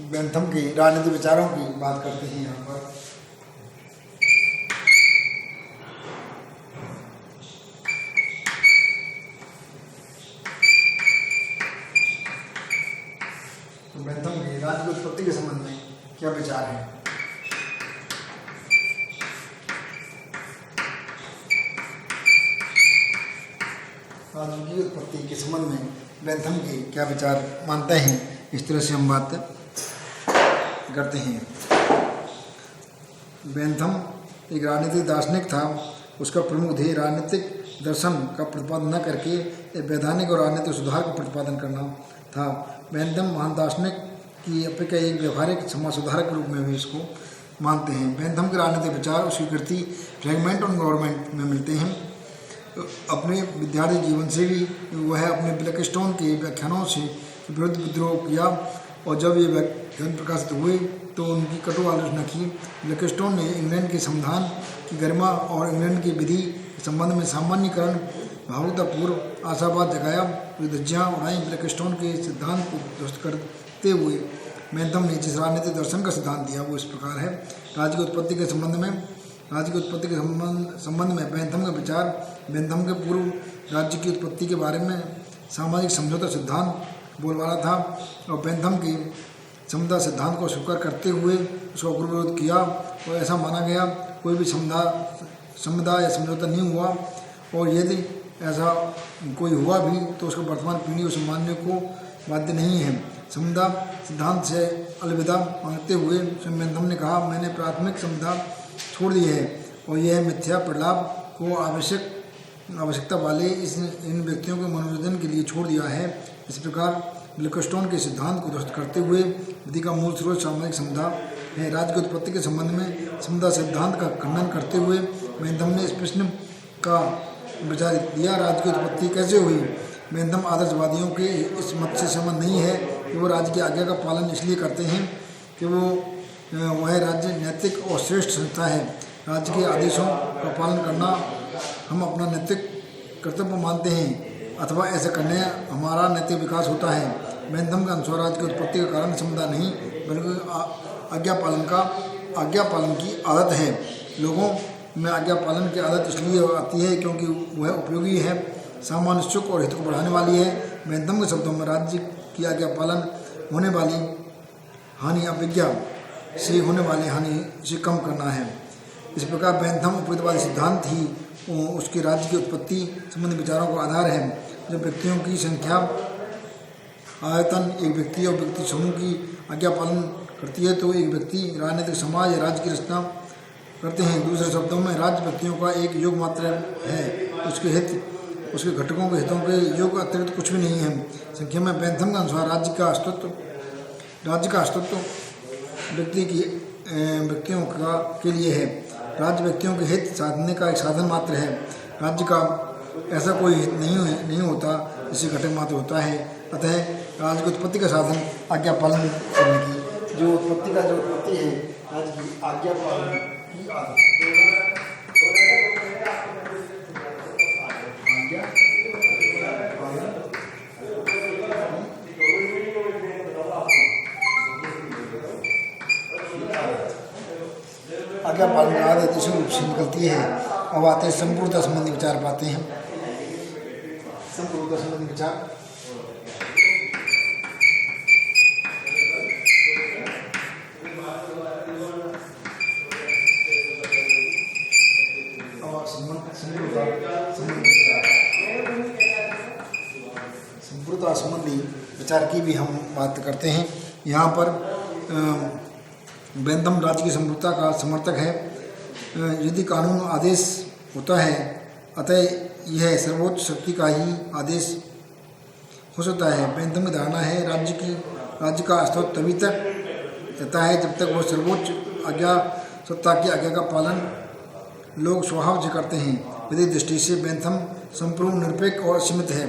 Bentham की राजनीतिक विचारों की बात करते हैं यहाँ पर। तो बेंथम की राज्य की उत्पत्ति के संबंध में क्या विचार है? राज्य की उत्पत्ति के संबंध में बेंथम के क्या विचार मानते हैं, इस तरह से हम बात करते हैं। बेंथम एक राजनीतिक दार्शनिक था। उसका प्रमुख ध्येय राजनीतिक दर्शन का प्रतिपादन न करके वैधानिक और राजनीतिक सुधार का प्रतिपादन करना था। बेंथम महान दार्शनिक की अपेक्षा एक व्यवहारिक समाज सुधारक के रूप में भी इसको मानते हैं। बेंथम के राजनीतिक विचार उसकी कृति फ्रैगमेंट ऑन गवर्नमेंट में मिलते हैं। अपने विद्यार्थी जीवन से भी वह अपने ब्लैकस्टोन के व्याख्यानों से विरुद्ध विद्रोह किया और जब ये व्याख्यान प्रकाशित हुए तो उनकी कटु आलोचना की। ब्लैकस्टोन ने इंग्लैंड के संविधान की गरिमा और इंग्लैंड की विधि के संबंध में सामान्यकरण भावुकतापूर्व आशावाद जगाया। धज्जियाँ उड़ाई। ब्लैकस्टोन के सिद्धांत को ध्वस्त करते हुए बेंथम ने जिस राजनीतिक दर्शन का सिद्धांत दिया वो इस प्रकार है। राज्य की उत्पत्ति के संबंध में बेंथम का विचार बेंथम के पूर्व राज्य की उत्पत्ति के बारे में सामाजिक समझौता सिद्धांत बोलबाला था और बेंथम के समता सिद्धांत को स्वीकार करते हुए उसका विरोध किया और ऐसा माना गया कोई भी समुदाय या समझौता नहीं हुआ और यदि ऐसा कोई हुआ भी तो उसका वर्तमान पीढ़ी उसे मानने को बाध्य नहीं है। समता सिद्धांत से अलविदा मांगते हुए बेंथम ने कहा, मैंने प्राथमिक समता छोड़ दी है और यह मिथ्या प्रलाप को आवश्यकता वाले इन व्यक्तियों के मनोरंजन के लिए छोड़ दिया है। इस प्रकार ब्लैकस्टोन के सिद्धांत को ध्वस्त करते हुए विधि का मूल स्रोत सामाजिक समता है। राज्य की उत्पत्ति के संबंध में समता सिद्धांत का खंडन करते हुए बेंथम ने इस प्रश्न का विचार दिया, राज्य की उत्पत्ति कैसे हुई? बेंथम आदर्शवादियों के इस मत से सहमत नहीं है कि वो राज्य की आज्ञा का पालन इसलिए करते हैं कि वह राज्य नैतिक और श्रेष्ठ संस्था है। राज्य के आदेशों का पालन करना हम अपना नैतिक कर्तव्य मानते हैं अथवा ऐसा करने हमारा नैतिक विकास होता है। बेंथम के अनुसार राज्य की उत्पत्ति का कारण समता नहीं बल्कि आज्ञा पालन की आदत है। लोगों में आज्ञा पालन की आदत इसलिए आती है क्योंकि वह उपयोगी है, सामान्य सुख और हित को बढ़ाने वाली है। बेंथम के शब्दों में राज्य की आज्ञा पालन होने वाली हानि अभिज्ञा से होने वाली हानि से कम करना है। इस प्रकार बेंथम उपरितवादी सिद्धांत ही उसके राज्य की उत्पत्ति संबंधी विचारों का आधार है। जब व्यक्तियों की संख्या आयतन एक व्यक्ति और व्यक्ति समूह की आज्ञा पालन करती है तो एक व्यक्ति राजनीतिक समाज या राज्य की रचना करते हैं। दूसरे शब्दों में राज्य व्यक्तियों का एक योग मात्र है, उसके घटकों के हितों के योग अतिरिक्त कुछ भी नहीं है। संख्या में बेंथम के अनुसार राज्य का अस्तित्व व्यक्तियों के लिए है। राज्य व्यक्तियों के हित साधने का एक साधन मात्र है। राज्य का ऐसा कोई हित नहीं होता जिससे घटक मात्र होता है। अतः राज्य की उत्पत्ति का साधन आज्ञा पालन करने की जो उत्पत्ति है राज्य की आज्ञा पालन की आदत। आज्ञा पालन की आदत इसी रूप से निकलती है। अब आते हैं संपूर्णता संबंधी विचार पाते हैं। संपूर्णता संबंधी विचार संपूर्णता संबंधी विचार की भी हम बात करते हैं। यहाँ पर बेंथम राज्य की संपूर्णता का समर्थक है। यदि कानून आदेश होता है अतः यह सर्वोच्च शक्ति का ही आदेश हो सकता है। बेंथम की धारणा है राज्य का अस्तित्व तभी तक रहता है जब तक वह सर्वोच्च सत्ता की आज्ञा का पालन लोग स्वभाव से करते हैं। विधि दृष्टि से बेंथम संपूर्ण निरपेक्ष और असीमित है।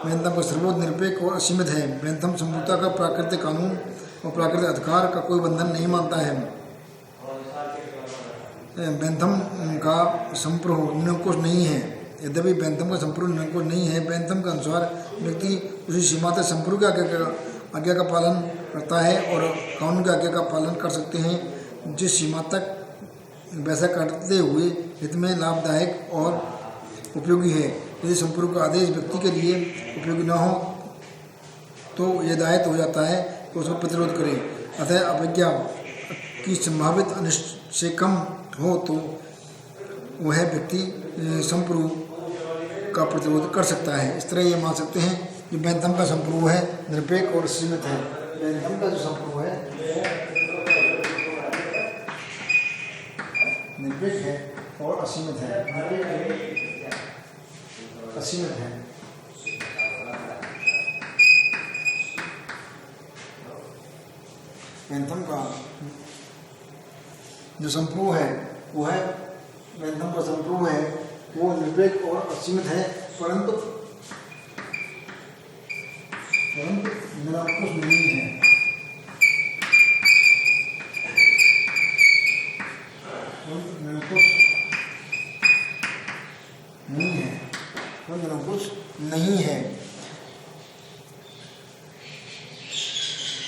बेंथम का सर्वोच्च निरपेक्ष और असीमित है। बेंथम संपूर्णता का प्राकृतिक कानून और प्राकृतिक अधिकार का कोई बंधन नहीं मानता है। बेंथम का संपूर्ण निरंकुश नहीं है। यद्यपि बेंथम का संपूर्ण निरंकुश नहीं है, बेंथम के अनुसार व्यक्ति उसी सीमा तक संपूर्ण की आज्ञा का पालन करता है और कानून की आज्ञा का पालन कर सकते हैं, जिस सीमा तक वैसा करते हुए हित में लाभदायक और उपयोगी है। यदि संपूर्ण का आदेश व्यक्ति के लिए उपयोगी न हो तो यह दायित्व हो जाता है तो उसका प्रतिरोध करें। अतः अवज्ञा की संभावित अनिष्ट से कम हो तो वह व्यक्ति संप्रभु का प्रतिरोध कर सकता है। इस तरह ये मान सकते हैं कि बैंथम का संप्रभु है निरपेक्ष और सीमित है। बैंथम का जो संप्रभु है निरपेक्ष है और असीमित है। असीमित है। बैंथम का जो संप्रभु है वो है बैंथम का संप्रभु है वो निरपेक्ष और असीमित है, परंतु निरंकुश नहीं है। निरंकुश नहीं है। वो निरंकुश नहीं है।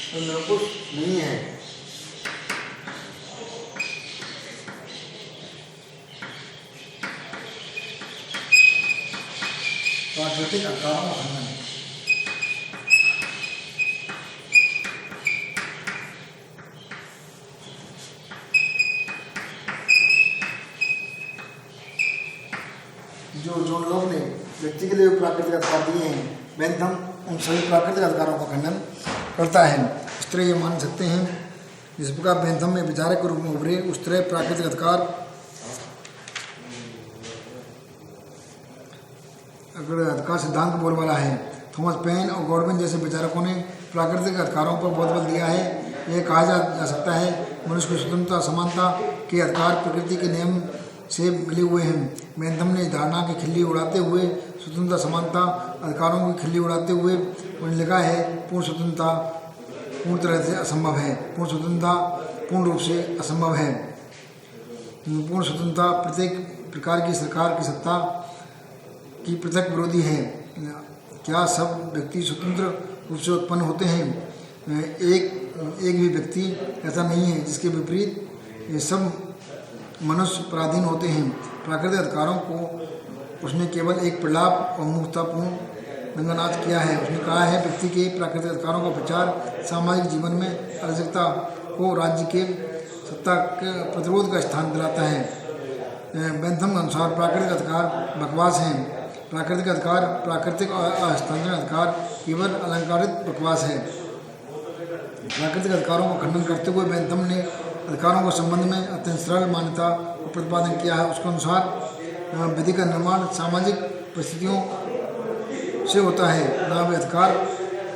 वो निरंकुश नहीं है। प्राकृतिक आकारों का खंडन। जो लोग ने व्यक्ति के लिए प्राकृतिक अधिकार दिए हैं, बैंथम उन सभी प्राकृतिक अधिकारों का खंडन करता है। इस तरह ये मान सकते हैं जिस प्रकार बैंथम में विचारक के रूप में उभरे, उस तरह प्राकृतिक अधिकार सिद्धांत का बोलबाला है। थॉमस पेन और गॉडविन जैसे विचारकों ने प्राकृतिक अधिकारों पर बहुत बल दिया है। यह कहा जा सकता है मनुष्य की स्वतंत्रता समानता के अधिकार प्रकृति के नियम से मिले हुए हैं। बैंथम ने धारणा की खिल्ली उड़ाते हुए स्वतंत्रता समानता अधिकारों की खिल्ली उड़ाते हुए उन्होंने लिखा है पूर्ण स्वतंत्रता पूर्ण तरह से असंभव है। पूर्ण स्वतंत्रता पूर्ण रूप से असंभव है। पूर्ण स्वतंत्रता प्रत्येक प्रकार की सरकार की सत्ता की पृथक विरोधी है। क्या सब व्यक्ति स्वतंत्र रूप से उत्पन्न होते हैं? एक भी व्यक्ति ऐसा नहीं है। जिसके विपरीत ये सब मनुष्य पराधीन होते हैं। प्राकृतिक अधिकारों को उसने केवल एक प्रलाप और मूर्खतापूर्ण नंगानाद किया है। उसने कहा है व्यक्ति के प्राकृतिक अधिकारों का प्रचार सामाजिक जीवन में अराजकता को राज्य के सत्ता के प्रतिरोध का स्थान दिलाता है। बैंथम के अनुसार प्राकृतिक अधिकार बकवास हैं। प्राकृतिक अधिकार प्राकृतिक और हस्तांतरण अधिकार केवल अलंकारित बकवास है। प्राकृतिक अधिकारों का खंडन करते हुए बैंथम ने अधिकारों के संबंध में अत्यंत सरल मान्यता का प्रतिपादन किया है। उसके अनुसार विधि का निर्माण सामाजिक परिस्थितियों से होता है। ना वे अधिकार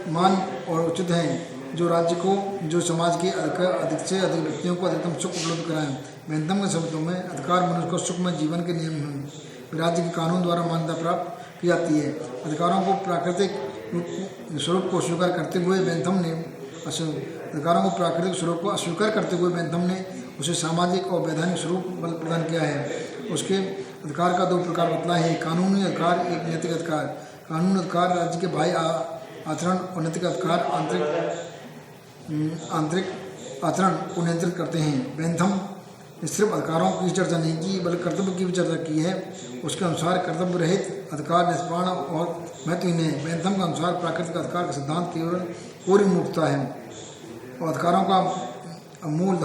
मान और उचित हैं जो राज्य को जो समाज के अधिक से अधिक व्यक्तियों को अधिकतम सुख उपलब्ध कराएं। बैंथम के शब्दों में अधिकार मनुष्य को सुखमय जीवन के नियम हैं। राज्य के कानून द्वारा मान्यता प्राप्त की जाती है। अधिकारों को प्राकृतिक स्वरूप को स्वीकार करते हुए बैंथम ने अधिकारों को प्राकृतिक स्वरूप को अस्वीकार करते हुए बैंथम ने उसे सामाजिक और वैधानिक स्वरूप बल प्रदान किया है। उसके अधिकार का दो प्रकार बतला है, कानूनी अधिकार, एक नैतिक अधिकार। कानूनी अधिकार राज्य के बाह्य आचरण और नैतिक अधिकार आंतरिक आचरण को नियंत्रित करते हैं। बैंथम ने सिर्फ अधिकारों की चर्चा नहीं की बल्कि कर्तव्य की भी चर्चा की है। उसके अनुसार कर्तव्य रहित अधिकार निष्प्राण और महत्वहीन है। बैंथम के अनुसार प्राकृतिक अधिकार का सिद्धांत केवल पूरी मूर्खता है और अधिकारों का मूल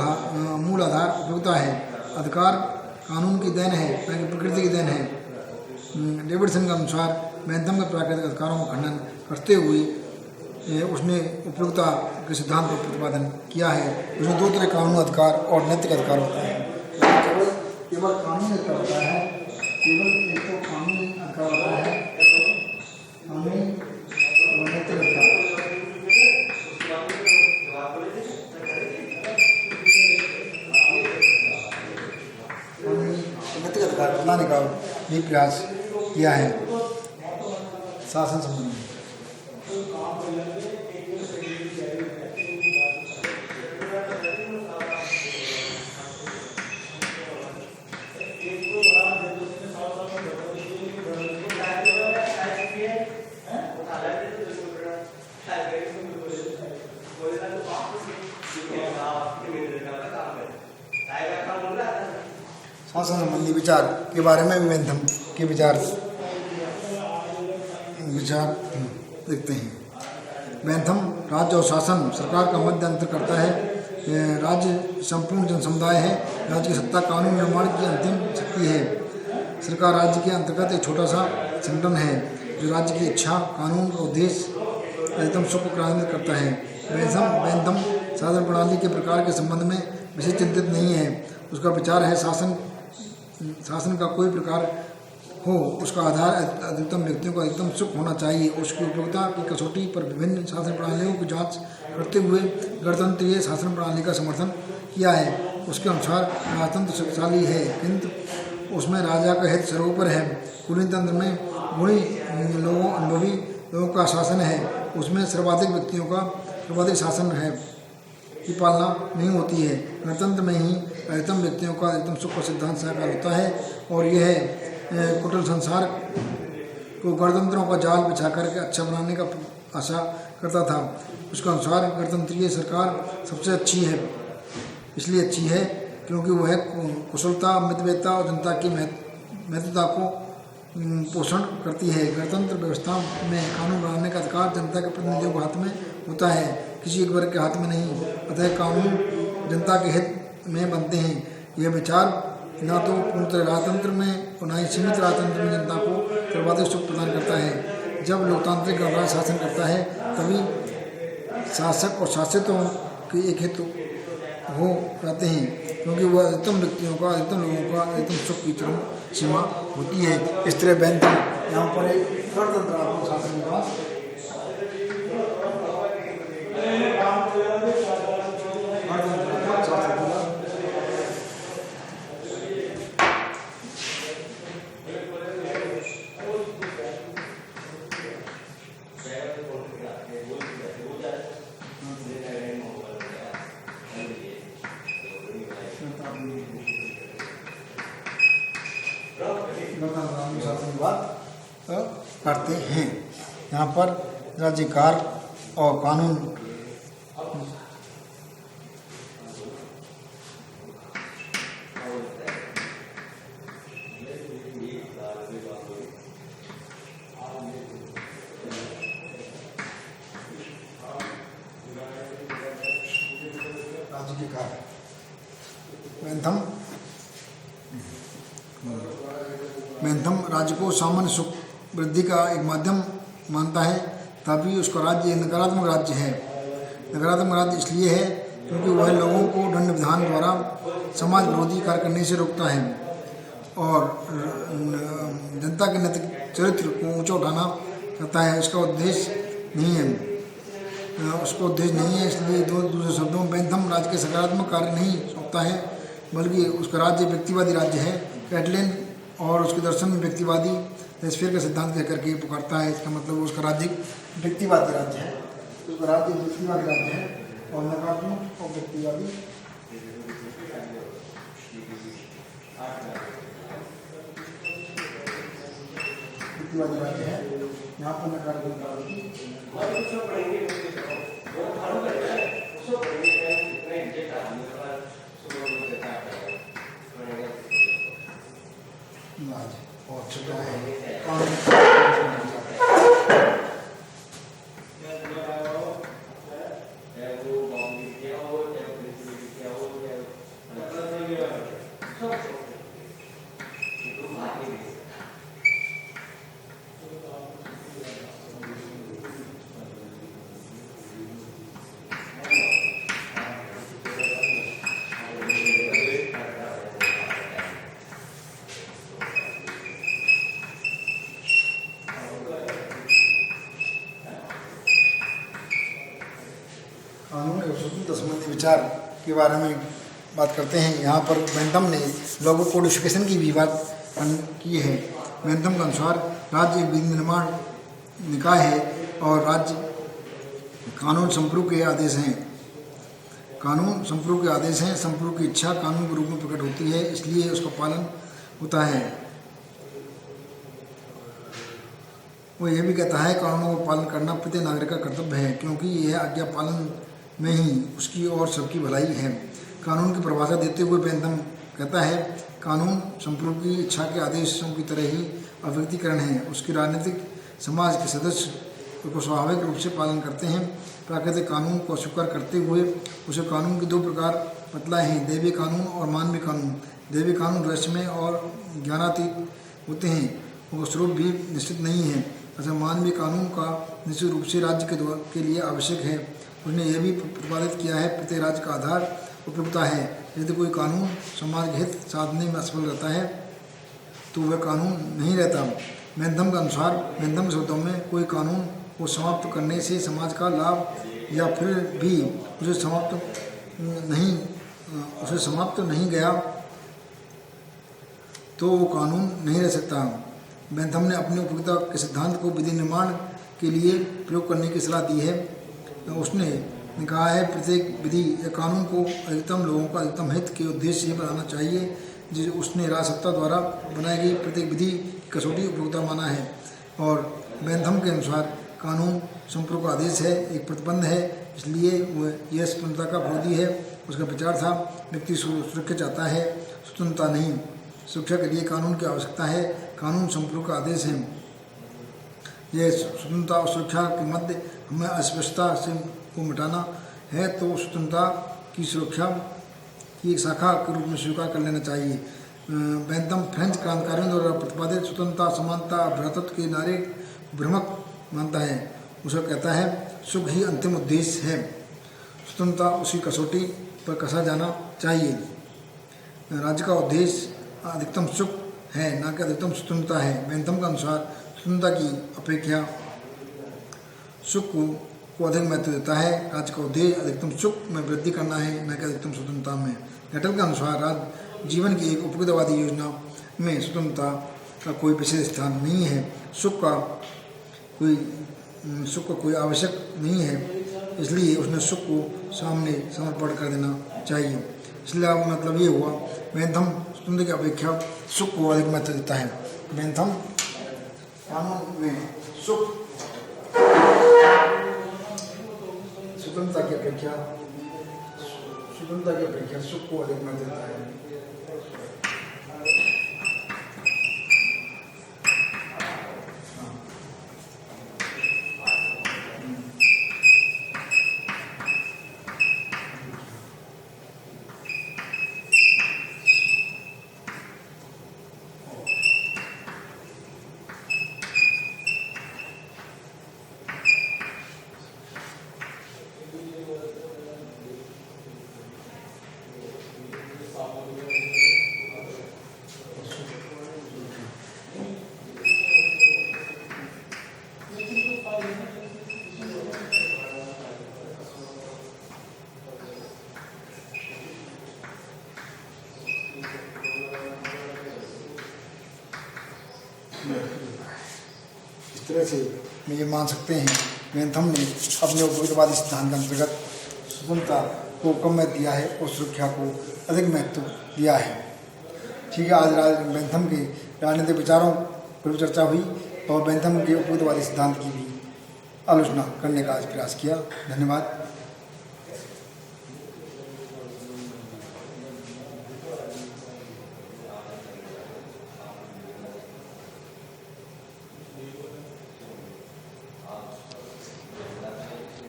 आधार उपयोगिता है। अधिकार कानून की देन है, प्रकृति की देन है। डेविडसन के अनुसार बैंथम के प्राकृतिक अधिकारों का खंडन करते हुए उसने उपयोगिता के सिद्धांत का प्रतिपादन किया है। उसमें दो तरह कानूनी अधिकार और नैतिक अधिकार होता है। केवल कानूनी अधिकार होता है, केवल एक तो कानूनी अधिकार होता है, कानूनी और नैतिक अधिकार। नैतिक अधिकार बनाने का भी प्रयास किया है शासन संबंध में। शासन संबंधी विचार के बारे में भी बेंथम के विचार देखते हैं। बेंथम राज्य और शासन सरकार का मध्य अंतर करता है। राज्य संपूर्ण जन समुदाय है। राज्य की सत्ता कानून निर्माण की अंतिम शक्ति है। सरकार राज्य के अंतर्गत एक छोटा सा संगठन है जो राज्य की इच्छा कानून का उद्देश्य अधिकतम सुख को क्रियान्वित करता है। बेंथम शासन प्रणाली के प्रकार के संबंध में विशेष चिंतित नहीं है। उसका विचार है शासन का कोई प्रकार हो उसका आधार अधिकतम व्यक्तियों को अधिकतम सुख होना चाहिए। उसकी उपयोगिता की कसौटी पर विभिन्न शासन प्रणालियों की जांच करते हुए गणतंत्रीय शासन प्रणाली का समर्थन किया है। उसके अनुसार राजतंत्र शक्तिशाली है किंतु उसमें राजा का हित सर्वोपरि है। कुलीन तंत्र में गुणी अनुभवी लोगों का शासन है। उसमें सर्वाधिक व्यक्तियों का सर्वाधिक शासन है की पालना नहीं होती है। गणतंत्र में ही अधिकतम व्यक्तियों का अधिकतम सुख का सिद्धांत साकार होता है और यह कुटिल संसार को गणतंत्रों का जाल बिछा करके अच्छा बनाने का आशा करता था। उसके अनुसार गणतंत्रीय सरकार सबसे अच्छी है, इसलिए अच्छी है क्योंकि वह कुशलता मितव्ययता और जनता की महत्वता को पोषण करती है। गणतंत्र व्यवस्था में कानून बनाने का अधिकार जनता के प्रतिनिधियों के हाथ में होता है, किसी एक वर्ग के हाथ में नहीं। अतः कानून जनता के हित में बनते हैं। यह विचार न तो पूर्णतः राजतंत्र में और न ही सीमित राजतंत्र में जनता को सर्वाधिक सुख प्रदान करता है। जब लोकतांत्रिक गणराज्य शासन करता है तभी शासक और शासितों के एक हित हो रहते हैं क्योंकि वह अधिकतम व्यक्तियों का अधिकतम लोगों का अधिकतम सुख की चरम सीमा होती है। इस तरह बेंथम यहाँ पर एक गणतंत्रात्मक शासन का करते हैं। यहाँ पर राज्यकार और कानून बेंथम राज्य को सामान्य सुख वृद्धि का एक माध्यम मानता है, तभी उसका राज्य नकारात्मक राज्य है। नकारात्मक राज्य इसलिए है क्योंकि वह लोगों को दंड विधान द्वारा समाज विरोधी कार्य करने से रोकता है और जनता के नैतिक चरित्र को ऊंचा उठाना चाहता है। उसका उद्देश्य नहीं है इसलिए दूसरे शब्दों में बेंथम राज्य के सकारात्मक कार्य नहीं सौंपता है बल्कि उसका राज्य व्यक्तिवादी राज्य है। कैटलिन और उसके दर्शन में व्यक्तिवादी स्फीयर का सिद्धांत लेकर के पुकारता है। इसका मतलब उसका राज्य व्यक्तिवादी राज्य है। उसका राज्य व्यक्तिवादी राज्य है और नकारात्मक और व्यक्तिवादी राज्य है। यहाँ पर नकारात्मक और छोटा है संबंधी विचार के बारे में बात करते हैं। यहाँ पर बेंथम ने लोगों कोडिफिकेशन की भी बात की है। बेंथम के अनुसार राज्य विनिर्माण निकाय है और राज्य कानून संप्रभु के आदेश हैं। कानून संप्रभु के आदेश हैं। संप्रभु की इच्छा कानून के रूप में प्रकट होती है, इसलिए उसका पालन होता है। वो यह भी कहता है कानूनों का पालन करना प्रत्येक नागरिक का कर्तव्य है, क्योंकि यह आज्ञा पालन में ही उसकी और सबकी भलाई है। कानून की परिभाषा देते हुए बेंथम कहता है, कानून संप्रभु की इच्छा के आदेशों की तरह ही अव्यक्तिकरण है। उसके राजनीतिक समाज के सदस्य को स्वाभाविक रूप से पालन करते हैं। प्राकृतिक कानून को अस्वीकार करते हुए उसे कानून के दो प्रकार बतलाए हैं, दैवीय कानून और मानवीय कानून। दैवीय कानून रहस्यमय और ज्ञानातीत होते हैं, उनका स्वरूप भी निश्चित नहीं है। अच्छा, मानवीय कानून का निश्चित रूप से राज्य के लिए आवश्यक है। उसने यह भी प्रतिपादित किया है, प्रत्येक राज्य का आधार उपयुक्तता है। यदि कोई कानून समाज के हित साधने में असफल रहता है तो वह कानून नहीं रहता। बेंथम के अनुसार, बेंथम शब्दों में, कोई कानून को समाप्त करने से समाज का लाभ या फिर भी उसे समाप्त नहीं गया तो वो कानून नहीं रह सकता। बेंथम ने अपनी उपयुक्तता के सिद्धांत को विधि निर्माण के लिए प्रयोग करने की सलाह दी है। उसने कहा है, प्रत्येक विधि या कानून को अधिकतम लोगों का अधिकतम हित के उद्देश्य से बनाना चाहिए। जिसे उसने राजसत्ता द्वारा बनाई गई प्रत्येक विधि की कसौटी उपयुक्तता माना है। और बेंथम के अनुसार कानून संप्रभु का आदेश है, एक प्रतिबंध है, इसलिए वह यह स्वतंत्रता का विरोधी है। उसका विचार था, व्यक्ति सुरक्षा चाहता है, स्वतंत्रता नहीं। सुरक्षा के लिए कानून की आवश्यकता है, कानून संप्रभु का आदेश है। यह स्वतंत्रता और सुरक्षा के मध्य हमें अस्पष्टता से को मिटाना है, तो स्वतंत्रता की सुरक्षा की एक शाखा के रूप में स्वीकार कर लेना चाहिए। बेंथम फ्रेंच क्रांतिकारियों द्वारा प्रतिपादित स्वतंत्रता, समानता, भ्रातृत्व के नारे भ्रमक मानता है। उसे कहता है, सुख ही अंतिम उद्देश्य है, स्वतंत्रता उसी कसौटी पर कसा जाना चाहिए। राज्य का उद्देश्य अधिकतम सुख है, न कि अधिकतम स्वतंत्रता है। बेंथम के अनुसार स्वतंत्रता की अपेक्षा सुख को अधिक महत्व देता है। राज्य का उद्देश्य अधिकतम सुख में वृद्धि करना है, न कि अधिकतम स्वतंत्रता में। गैटल के अनुसार राज्य जीवन की एक उपयुक्तवादी योजना में स्वतंत्रता का कोई विशेष स्थान नहीं है। सुख का कोई आवश्यक नहीं है, इसलिए उसने सुख को सामने समर्पण कर देना चाहिए। इसलिए अब मतलब ये हुआ, बेंथम स्वतंत्रता की अपेक्षा सुख को अधिक महत्व देता है। बेंथम कानून में स्वतंत्रता की अपेक्षा सुख को अधिक महत्व देता है। इस तरह से हम ये मान सकते हैं, बेंथम ने अपने उपयुक्तवादी सिद्धांत के अंतर्गत स्वतंत्रता को कम महत्व दिया है और सुरक्षा को अधिक महत्व दिया है। ठीक है, आज बेंथम के राजनीतिक विचारों पर चर्चा हुई और बेंथम के उपयुक्तवादी सिद्धांत की भी आलोचना करने का आज प्रयास किया। धन्यवाद।